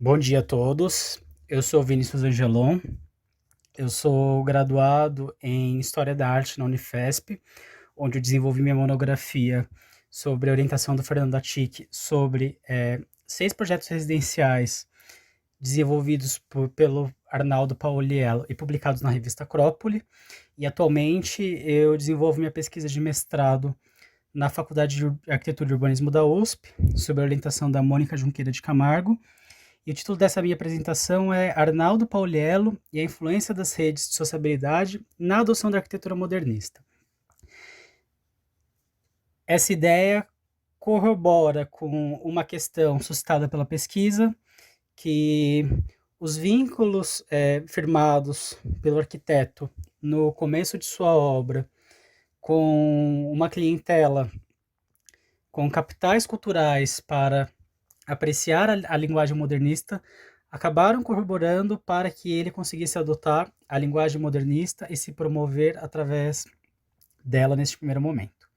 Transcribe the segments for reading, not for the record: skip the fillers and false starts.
Bom dia a todos. Eu sou Vinícius Angelon. Eu sou graduado em História da Arte na Unifesp, onde eu desenvolvi minha monografia sobre a orientação do Fernando Atic sobre 6 projetos residenciais desenvolvidos pelo Arnaldo Pauliello e publicados na revista Acrópole. E atualmente eu desenvolvo minha pesquisa de mestrado na Faculdade de Arquitetura e Urbanismo da USP, sob a orientação da Mônica Junqueira de Camargo, e o título dessa minha apresentação é Arnaldo Pauliello e a influência das redes de sociabilidade na adoção da arquitetura modernista. Essa ideia corrobora com uma questão suscitada pela pesquisa, que os vínculos firmados pelo arquiteto no começo de sua obra com uma clientela com capitais culturais para apreciar a linguagem modernista, acabaram corroborando para que ele conseguisse adotar a linguagem modernista e se promover através dela neste primeiro momento.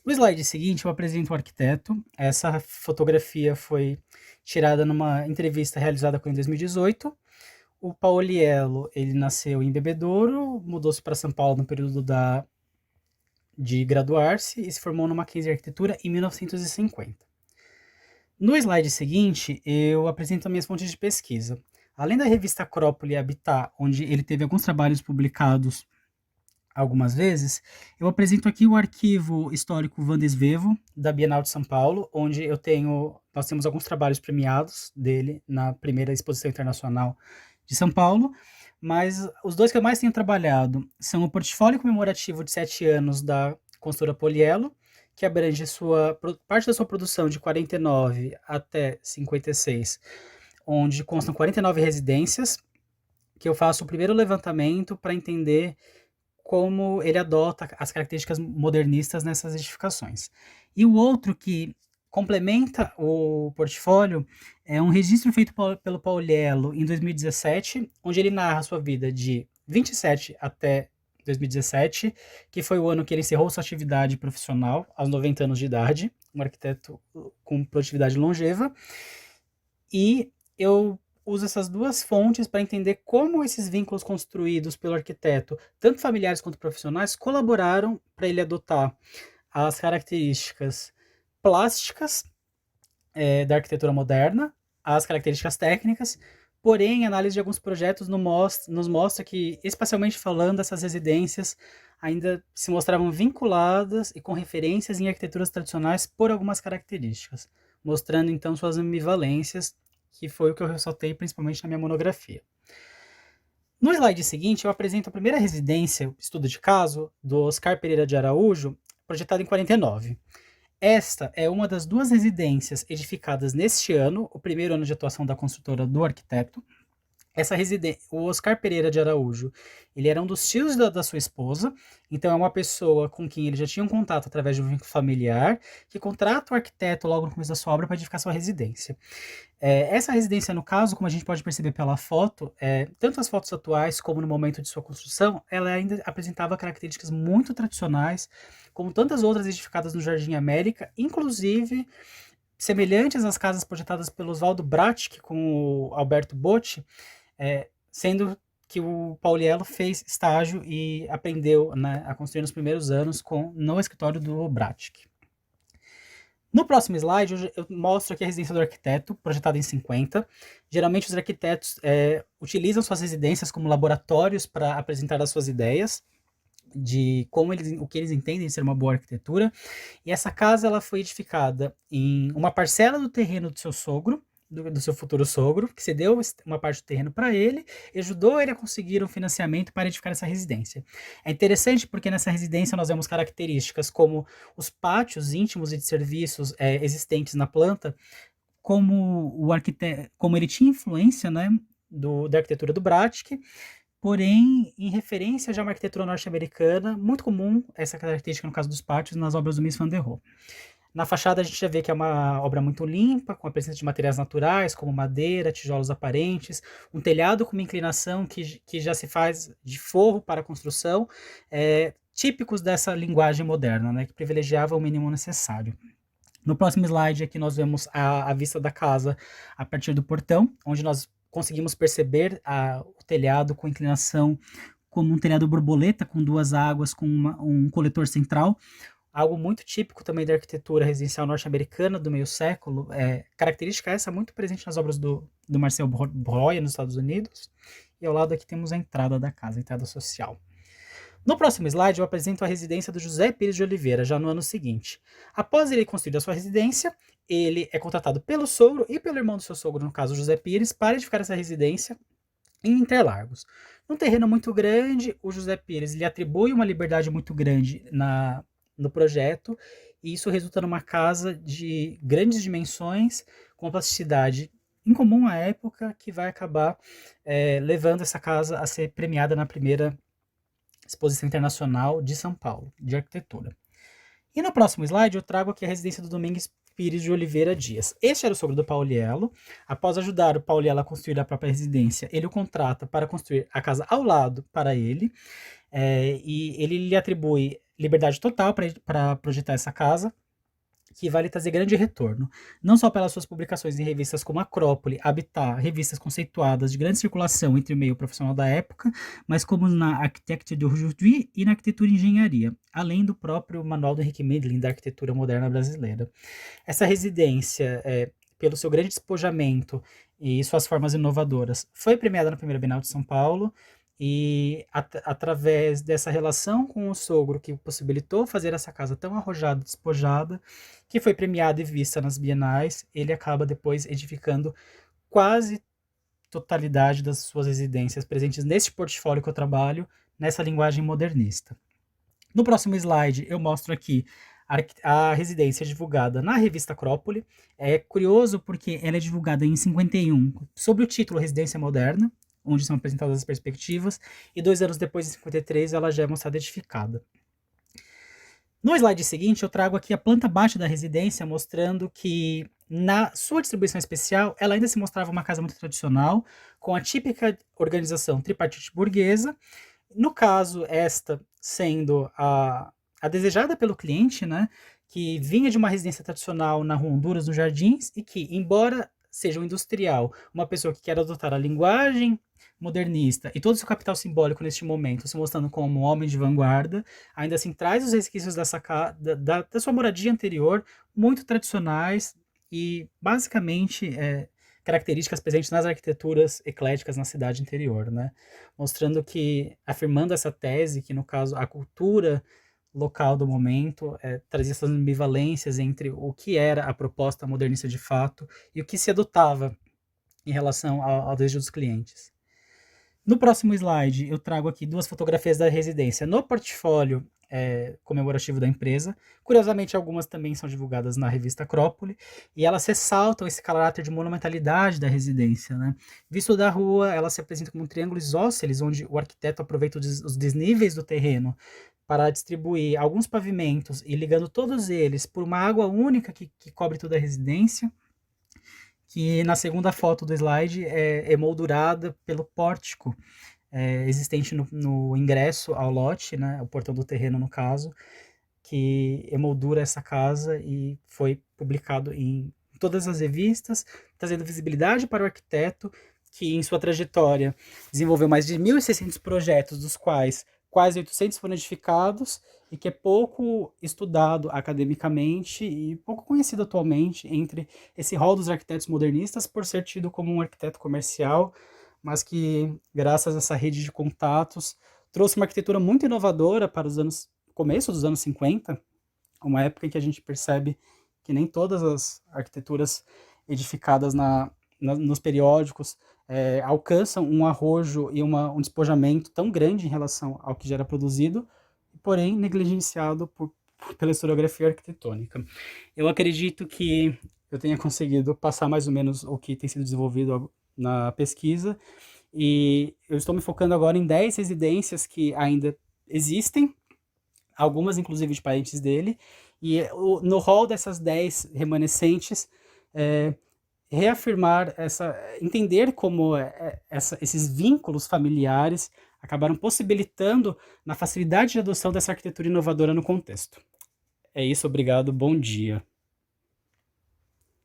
No slide seguinte, eu apresento o arquiteto. Essa fotografia foi tirada numa entrevista realizada com ele em 2018. O Pauliello, ele nasceu em Bebedouro, mudou-se para São Paulo no período de graduar-se e se formou no Mackenzie Arquitetura em 1950. No slide seguinte, eu apresento minhas fontes de pesquisa. Além da revista Acrópole e Habitat, onde ele teve alguns trabalhos publicados algumas vezes, eu apresento aqui o arquivo histórico Vandesvevo, da Bienal de São Paulo, onde nós temos alguns trabalhos premiados dele na primeira exposição internacional de São Paulo, mas os dois que eu mais tenho trabalhado são o portfólio comemorativo de 7 anos da construtora Poliello, que abrange parte da sua produção de 49 até 56, onde constam 49 residências, que eu faço o primeiro levantamento para entender como ele adota as características modernistas nessas edificações. E o outro que complementa o portfólio é um registro feito pelo Pauliello em 2017, onde ele narra a sua vida de 27 até 2017, que foi o ano que ele encerrou sua atividade profissional, aos 90 anos de idade, um arquiteto com produtividade longeva. E eu uso essas duas fontes para entender como esses vínculos construídos pelo arquiteto, tanto familiares quanto profissionais, colaboraram para ele adotar as características plásticas da arquitetura moderna, as características técnicas, porém, a análise de alguns projetos nos mostra que, espacialmente falando, essas residências ainda se mostravam vinculadas e com referências em arquiteturas tradicionais por algumas características, mostrando então suas ambivalências, que foi o que eu ressaltei principalmente na minha monografia. No slide seguinte, eu apresento a primeira residência, estudo de caso, do Oscar Pereira de Araújo, projetado em 49. Esta é uma das 2 residências edificadas neste ano, o primeiro ano de atuação da construtora do arquiteto. O Oscar Pereira de Araújo, ele era um dos tios da sua esposa, então é uma pessoa com quem ele já tinha um contato através de um vínculo familiar, que contrata o arquiteto logo no começo da sua obra para edificar sua residência. Essa residência, no caso, como a gente pode perceber pela foto, tanto as fotos atuais como no momento de sua construção, ela ainda apresentava características muito tradicionais, como tantas outras edificadas no Jardim América, inclusive semelhantes às casas projetadas pelo Oswaldo Bratic com o Alberto Botti, sendo que o Pauliello fez estágio e aprendeu, né, a construir nos primeiros anos no escritório do Bratic. No próximo slide, eu mostro aqui a residência do arquiteto, projetada em 50. Geralmente, os arquitetos utilizam suas residências como laboratórios para apresentar as suas ideias de o que eles entendem ser uma boa arquitetura. E essa casa ela foi edificada em uma parcela do terreno do seu sogro, do seu futuro sogro, que cedeu uma parte do terreno para ele e ajudou ele a conseguir um financiamento para edificar essa residência. É interessante porque nessa residência nós vemos características como os pátios íntimos e de serviços existentes na planta, como o arquiteto, como ele tinha influência, né, da arquitetura do Bratic, porém, em referência já a uma arquitetura norte-americana, muito comum essa característica no caso dos pátios nas obras do Mies van der Rohe. Na fachada a gente já vê que é uma obra muito limpa, com a presença de materiais naturais, como madeira, tijolos aparentes, um telhado com uma inclinação que já se faz de forro para a construção, típicos dessa linguagem moderna, né, que privilegiava o mínimo necessário. No próximo slide aqui nós vemos a vista da casa a partir do portão, onde nós conseguimos perceber o telhado com inclinação como um telhado borboleta, com duas águas, com um coletor central, algo muito típico também da arquitetura residencial norte-americana do meio século, característica essa muito presente nas obras do Marcel Breuer nos Estados Unidos, e ao lado aqui temos a entrada da casa, a entrada social. No próximo slide eu apresento a residência do José Pires de Oliveira, já no ano seguinte. Após ele construir a sua residência, ele é contratado pelo sogro e pelo irmão do seu sogro, no caso José Pires, para edificar essa residência em Interlagos. Num terreno muito grande, o José Pires lhe atribui uma liberdade muito grande no projeto, e isso resulta numa casa de grandes dimensões, com uma plasticidade incomum à época, que vai acabar levando essa casa a ser premiada na primeira Exposição Internacional de São Paulo, de arquitetura. E no próximo slide eu trago aqui a residência do Domingues Pires de Oliveira Dias. Este era o sogro do Pauliello. Após ajudar o Pauliello a construir a própria residência, ele o contrata para construir a casa ao lado para ele, e ele lhe atribui liberdade total para projetar essa casa, que vai lhe trazer grande retorno, não só pelas suas publicações em revistas como Acrópole, Habitat, revistas conceituadas de grande circulação entre o meio profissional da época, mas como na Architecture d'aujourd'hui e na Arquitetura e Engenharia, além do próprio Manual do Henrique Mindlin da Arquitetura Moderna Brasileira. Essa residência, pelo seu grande despojamento e suas formas inovadoras, foi premiada na primeira Bienal de São Paulo, e através dessa relação com o sogro que possibilitou fazer essa casa tão arrojada, despojada, que foi premiada e vista nas bienais, ele acaba depois edificando quase totalidade das suas residências presentes neste portfólio que eu trabalho, nessa linguagem modernista. No próximo slide eu mostro aqui a residência divulgada na revista Acrópole. É curioso porque ela é divulgada em 51 sob o título Residência Moderna, onde são apresentadas as perspectivas, e 2 anos depois, em 53, ela já é mostrada edificada. No slide seguinte, eu trago aqui a planta baixa da residência, mostrando que, na sua distribuição especial, ela ainda se mostrava uma casa muito tradicional, com a típica organização tripartite burguesa, no caso, esta sendo a desejada pelo cliente, né, que vinha de uma residência tradicional na Rua Honduras, nos Jardins, e que, embora seja um industrial, uma pessoa que quer adotar a linguagem modernista e todo o seu capital simbólico neste momento, se mostrando como um homem de vanguarda, ainda assim traz os resquícios da sua moradia anterior, muito tradicionais e basicamente características presentes nas arquiteturas ecléticas na cidade interior, né? Mostrando que, afirmando essa tese, que no caso a cultura local do momento trazia essas ambivalências entre o que era a proposta modernista de fato e o que se adotava em relação ao desejo dos clientes. No próximo slide, eu trago aqui 2 fotografias da residência no portfólio comemorativo da empresa. Curiosamente, algumas também são divulgadas na revista Acrópole, e elas ressaltam esse caráter de monumentalidade da residência, né? Visto da rua, ela se apresenta como um triângulo isósceles, onde o arquiteto aproveita os desníveis do terreno para distribuir alguns pavimentos e ligando todos eles por uma água única que cobre toda a residência, que na segunda foto do slide é emoldurada pelo pórtico existente no ingresso ao lote, né, o portão do terreno no caso, que emoldura essa casa e foi publicado em todas as revistas, trazendo visibilidade para o arquiteto, que em sua trajetória desenvolveu mais de 1.600 projetos, dos quais quase 800 foram edificados, e que é pouco estudado academicamente e pouco conhecido atualmente entre esse rol dos arquitetos modernistas, por ser tido como um arquiteto comercial, mas que, graças a essa rede de contatos, trouxe uma arquitetura muito inovadora para começo dos anos 50, uma época em que a gente percebe que nem todas as arquiteturas edificadas nos periódicos alcançam um arrojo e um despojamento tão grande em relação ao que já era produzido, porém negligenciado pela historiografia arquitetônica. Eu acredito que eu tenha conseguido passar mais ou menos o que tem sido desenvolvido na pesquisa, e eu estou me focando agora em 10 residências que ainda existem, algumas inclusive de parentes dele, e no rol dessas 10 remanescentes, reafirmar entender como esses vínculos familiares acabaram possibilitando na facilidade de adoção dessa arquitetura inovadora no contexto. É isso, obrigado, bom dia.